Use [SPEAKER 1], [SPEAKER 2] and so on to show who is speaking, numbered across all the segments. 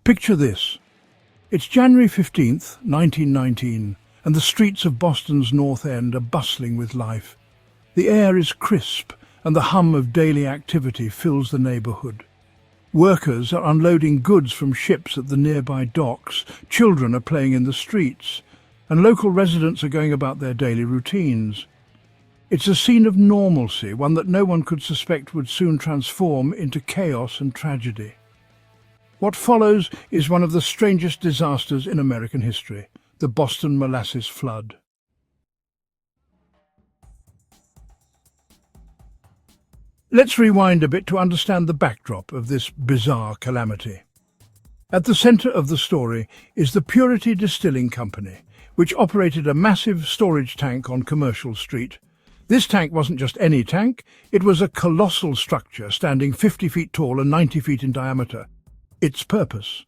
[SPEAKER 1] Picture this. It's January 15th, 1919, and the streets of Boston's North End are bustling with life. The air is crisp, and the hum of daily activity fills the neighbourhood. Workers are unloading goods from ships at the nearby docks, children are playing in the streets, and local residents are going about their daily routines. It's a scene of normalcy, one that no one could suspect would soon transform into chaos and tragedy. What follows is one of the strangest disasters in American history, the Boston Molasses Flood. Let's rewind a bit to understand the backdrop of this bizarre calamity. At the centre of the story is the Purity Distilling Company, which operated a massive storage tank on Commercial Street. This tank wasn't just any tank, it was a colossal structure standing 50 feet tall and 90 feet in diameter. Its purpose: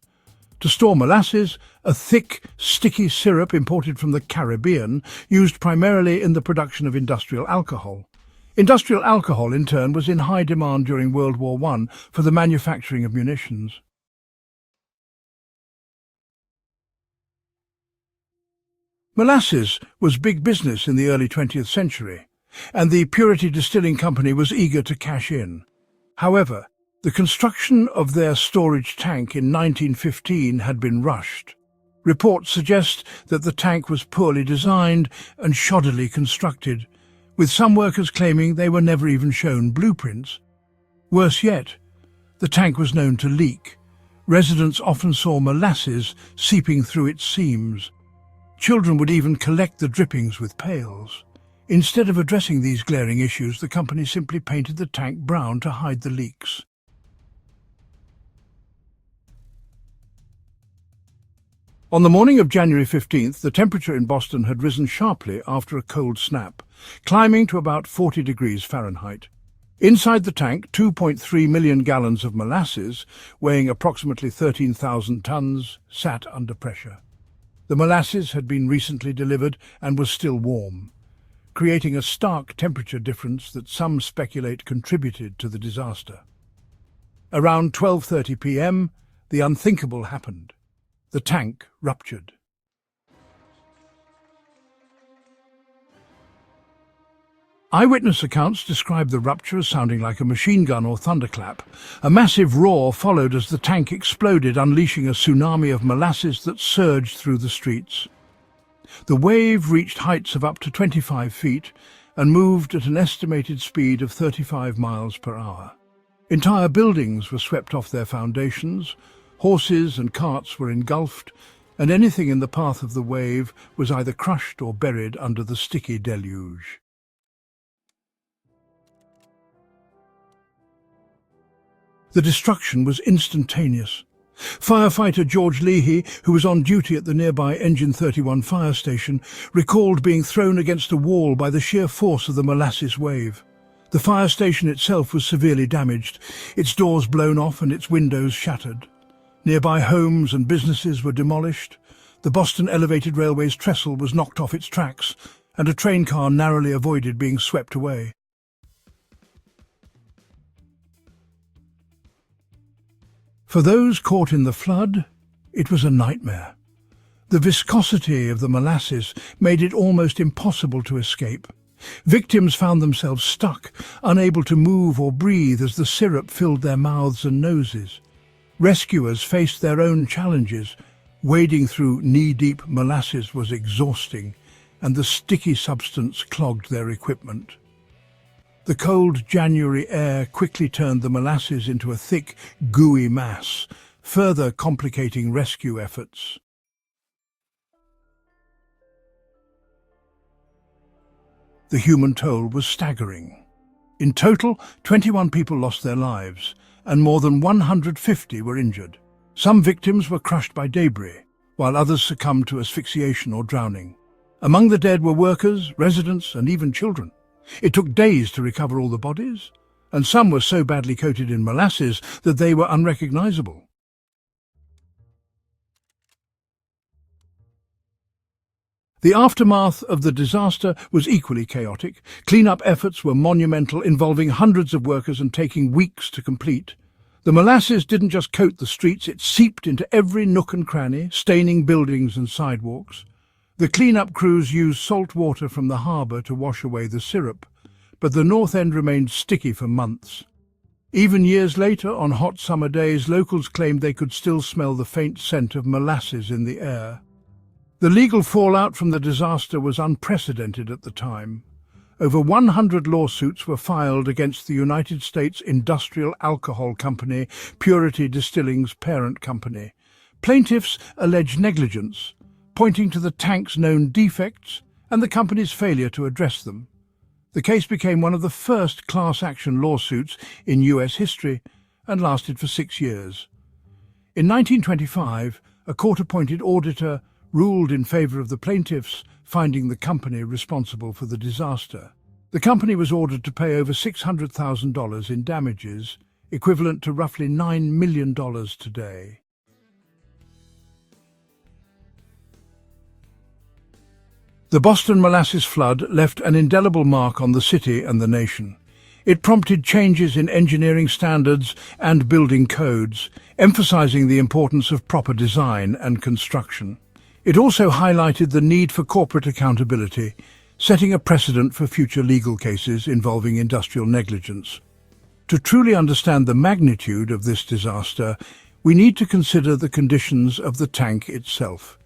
[SPEAKER 1] to store molasses, a thick, sticky syrup imported from the Caribbean, used primarily in the production of industrial alcohol. Industrial alcohol, in turn, was in high demand during World War I for the manufacturing of munitions. Molasses was big business in the early 20th century, and the Purity Distilling Company was eager to cash in. However, the construction of their storage tank in 1915 had been rushed. Reports suggest that the tank was poorly designed and shoddily constructed, with some workers claiming they were never even shown blueprints. Worse yet, the tank was known to leak. Residents often saw molasses seeping through its seams. Children would even collect the drippings with pails. Instead of addressing these glaring issues, the company simply painted the tank brown to hide the leaks. On the morning of January 15th, the temperature in Boston had risen sharply after a cold snap, climbing to about 40 degrees Fahrenheit. Inside the tank, 2.3 million gallons of molasses, weighing approximately 13,000 tons, sat under pressure. The molasses had been recently delivered and was still warm, creating a stark temperature difference that some speculate contributed to the disaster. Around 12:30 p.m., the unthinkable happened. The tank ruptured. Eyewitness accounts describe the rupture as sounding like a machine gun or thunderclap. A massive roar followed as the tank exploded, unleashing a tsunami of molasses that surged through the streets. The wave reached heights of up to 25 feet and moved at an estimated speed of 35 miles per hour. Entire buildings were swept off their foundations, horses and carts were engulfed, and anything in the path of the wave was either crushed or buried under the sticky deluge. The destruction was instantaneous. Firefighter George Leahy, who was on duty at the nearby Engine 31 fire station, recalled being thrown against a wall by the sheer force of the molasses wave. The fire station itself was severely damaged, its doors blown off and its windows shattered. Nearby homes and businesses were demolished. The Boston Elevated Railway's trestle was knocked off its tracks, and a train car narrowly avoided being swept away. For those caught in the flood, it was a nightmare. The viscosity of the molasses made it almost impossible to escape. Victims found themselves stuck, unable to move or breathe as the syrup filled their mouths and noses. Rescuers faced their own challenges. Wading through knee-deep molasses was exhausting, and the sticky substance clogged their equipment. The cold January air quickly turned the molasses into a thick, gooey mass, further complicating rescue efforts. The human toll was staggering. In total, 21 people lost their lives, and more than 150 were injured. Some victims were crushed by debris, while others succumbed to asphyxiation or drowning. Among the dead were workers, residents, and even children. It took days to recover all the bodies, and some were so badly coated in molasses that they were unrecognizable. The aftermath of the disaster was equally chaotic. Clean-up efforts were monumental, involving hundreds of workers and taking weeks to complete. The molasses didn't just coat the streets, it seeped into every nook and cranny, staining buildings and sidewalks. The clean-up crews used salt water from the harbour to wash away the syrup, but the north end remained sticky for months. Even years later, on hot summer days, locals claimed they could still smell the faint scent of molasses in the air. The legal fallout from the disaster was unprecedented at the time. Over 100 lawsuits were filed against the United States Industrial Alcohol Company, Purity Distilling's parent company. Plaintiffs alleged negligence, pointing to the tank's known defects and the company's failure to address them. The case became one of the first class-action lawsuits in U.S. history and lasted for 6 years. In 1925, a court-appointed auditor ruled in favor of the plaintiffs, finding the company responsible for the disaster. The company was ordered to pay over $600,000 in damages, equivalent to roughly $9 million today. The Boston Molasses Flood left an indelible mark on the city and the nation. It prompted changes in engineering standards and building codes, emphasizing the importance of proper design and construction. It also highlighted the need for corporate accountability, setting a precedent for future legal cases involving industrial negligence. To truly understand the magnitude of this disaster, we need to consider the conditions of the tank itself.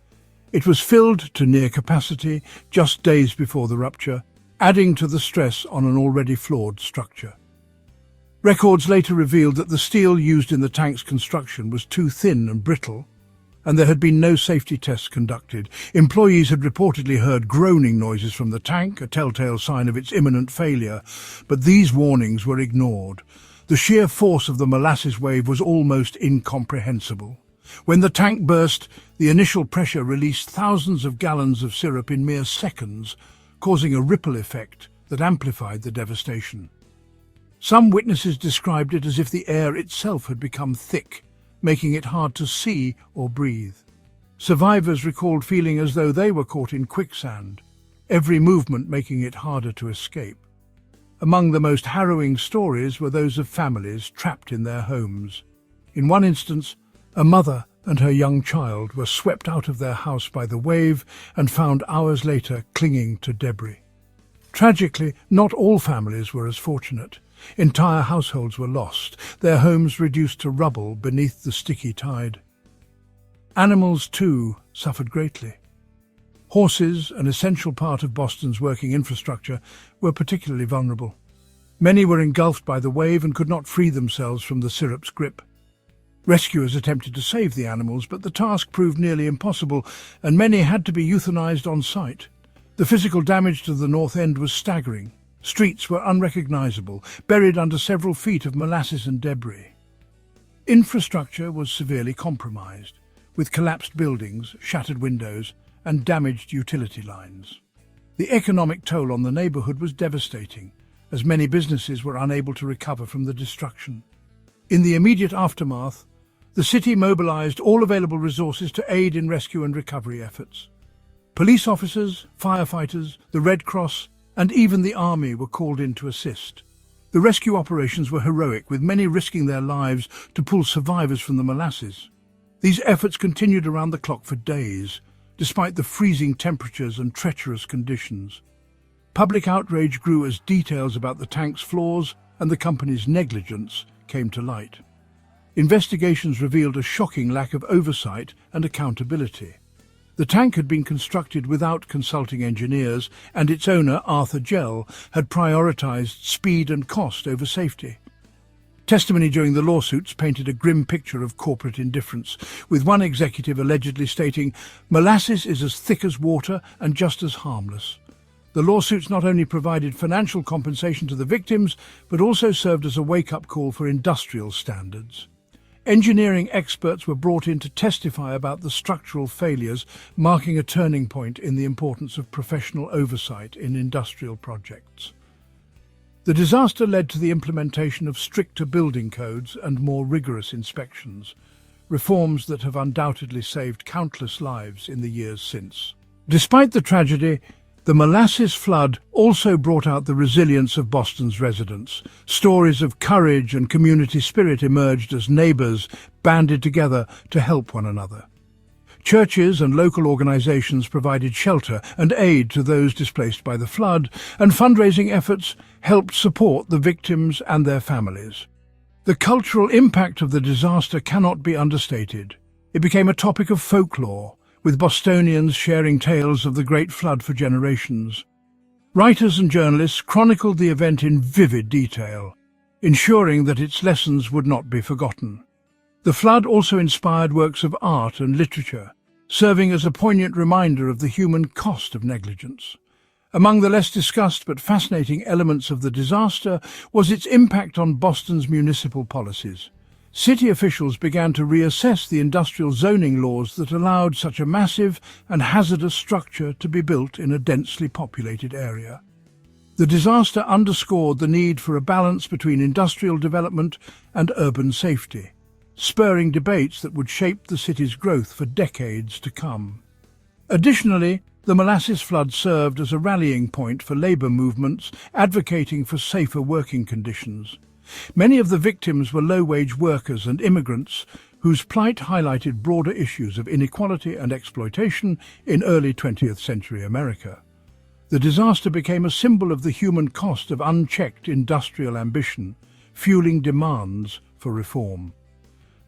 [SPEAKER 1] It was filled to near capacity just days before the rupture, adding to the stress on an already flawed structure. Records later revealed that the steel used in the tank's construction was too thin and brittle, and there had been no safety tests conducted. Employees had reportedly heard groaning noises from the tank, a telltale sign of its imminent failure, but these warnings were ignored. The sheer force of the molasses wave was almost incomprehensible. When the tank burst, the initial pressure released thousands of gallons of syrup in mere seconds, causing a ripple effect that amplified the devastation. Some witnesses described it as if the air itself had become thick, making it hard to see or breathe. Survivors recalled feeling as though they were caught in quicksand, every movement making it harder to escape. Among the most harrowing stories were those of families trapped in their homes. In one instance, a mother and her young child were swept out of their house by the wave and found hours later clinging to debris. Tragically, not all families were as fortunate. Entire households were lost, their homes reduced to rubble beneath the sticky tide. Animals, too, suffered greatly. Horses, an essential part of Boston's working infrastructure, were particularly vulnerable. Many were engulfed by the wave and could not free themselves from the syrup's grip. Rescuers attempted to save the animals, but the task proved nearly impossible, and many had to be euthanized on site. The physical damage to the north end was staggering. Streets were unrecognizable, buried under several feet of molasses and debris. Infrastructure was severely compromised, with collapsed buildings, shattered windows, and damaged utility lines. The economic toll on the neighborhood was devastating, as many businesses were unable to recover from the destruction. In the immediate aftermath, the city mobilized all available resources to aid in rescue and recovery efforts. Police officers, firefighters, the Red Cross, and even the army were called in to assist. The rescue operations were heroic, with many risking their lives to pull survivors from the molasses. These efforts continued around the clock for days, despite the freezing temperatures and treacherous conditions. Public outrage grew as details about the tank's flaws and the company's negligence came to light. Investigations revealed a shocking lack of oversight and accountability. The tank had been constructed without consulting engineers, and its owner, Arthur Gell, had prioritized speed and cost over safety. Testimony during the lawsuits painted a grim picture of corporate indifference, with one executive allegedly stating, "Molasses is as thick as water and just as harmless." The lawsuits not only provided financial compensation to the victims, but also served as a wake-up call for industrial standards. Engineering experts were brought in to testify about the structural failures, marking a turning point in the importance of professional oversight in industrial projects. The disaster led to the implementation of stricter building codes and more rigorous inspections, reforms that have undoubtedly saved countless lives in the years since. Despite the tragedy, The Molasses Flood also brought out the resilience of Boston's residents. Stories of courage and community spirit emerged as neighbours banded together to help one another. Churches and local organisations provided shelter and aid to those displaced by the flood, and fundraising efforts helped support the victims and their families. The cultural impact of the disaster cannot be understated. It became a topic of folklore, with Bostonians sharing tales of the Great Flood for generations. Writers and journalists chronicled the event in vivid detail, ensuring that its lessons would not be forgotten. The flood also inspired works of art and literature, serving as a poignant reminder of the human cost of negligence. Among the less discussed but fascinating elements of the disaster was its impact on Boston's municipal policies. City officials began to reassess the industrial zoning laws that allowed such a massive and hazardous structure to be built in a densely populated area. The disaster underscored the need for a balance between industrial development and urban safety, spurring debates that would shape the city's growth for decades to come. Additionally, the Molasses Flood served as a rallying point for labour movements advocating for safer working conditions. Many of the victims were low-wage workers and immigrants whose plight highlighted broader issues of inequality and exploitation in early 20th century America. The disaster became a symbol of the human cost of unchecked industrial ambition, fueling demands for reform.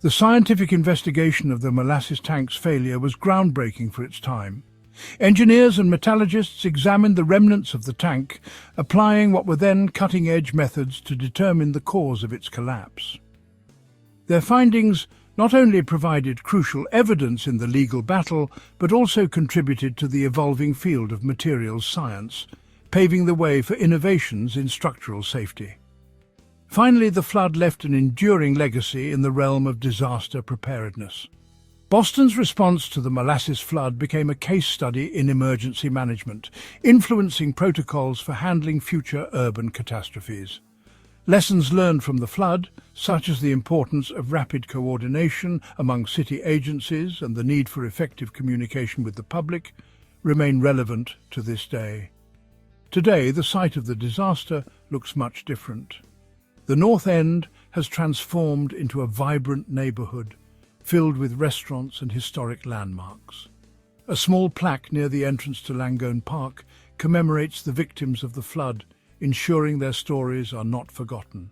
[SPEAKER 1] The scientific investigation of the molasses tank's failure was groundbreaking for its time. Engineers and metallurgists examined the remnants of the tank, applying what were then cutting-edge methods to determine the cause of its collapse. Their findings not only provided crucial evidence in the legal battle, but also contributed to the evolving field of materials science, paving the way for innovations in structural safety. Finally, the flood left an enduring legacy in the realm of disaster preparedness. Boston's response to the Molasses Flood became a case study in emergency management, influencing protocols for handling future urban catastrophes. Lessons learned from the flood, such as the importance of rapid coordination among city agencies and the need for effective communication with the public, remain relevant to this day. Today, the site of the disaster looks much different. The North End has transformed into a vibrant neighbourhood, filled with restaurants and historic landmarks. A small plaque near the entrance to Langone Park commemorates the victims of the flood, ensuring their stories are not forgotten.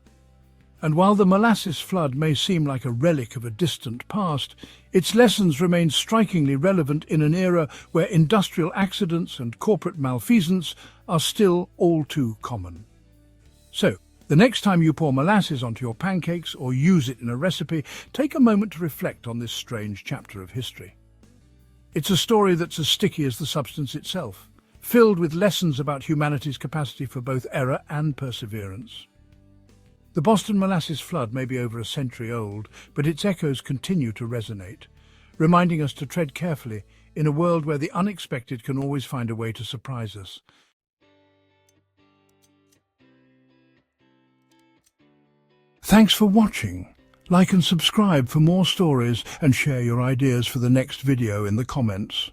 [SPEAKER 1] And while the Molasses Flood may seem like a relic of a distant past, its lessons remain strikingly relevant in an era where industrial accidents and corporate malfeasance are still all too common. So, the next time you pour molasses onto your pancakes or use it in a recipe, take a moment to reflect on this strange chapter of history. It's a story that's as sticky as the substance itself, filled with lessons about humanity's capacity for both error and perseverance. The Boston Molasses Flood may be over a century old, but its echoes continue to resonate, reminding us to tread carefully in a world where the unexpected can always find a way to surprise us. Thanks for watching. Like and subscribe for more stories and share your ideas for the next video in the comments.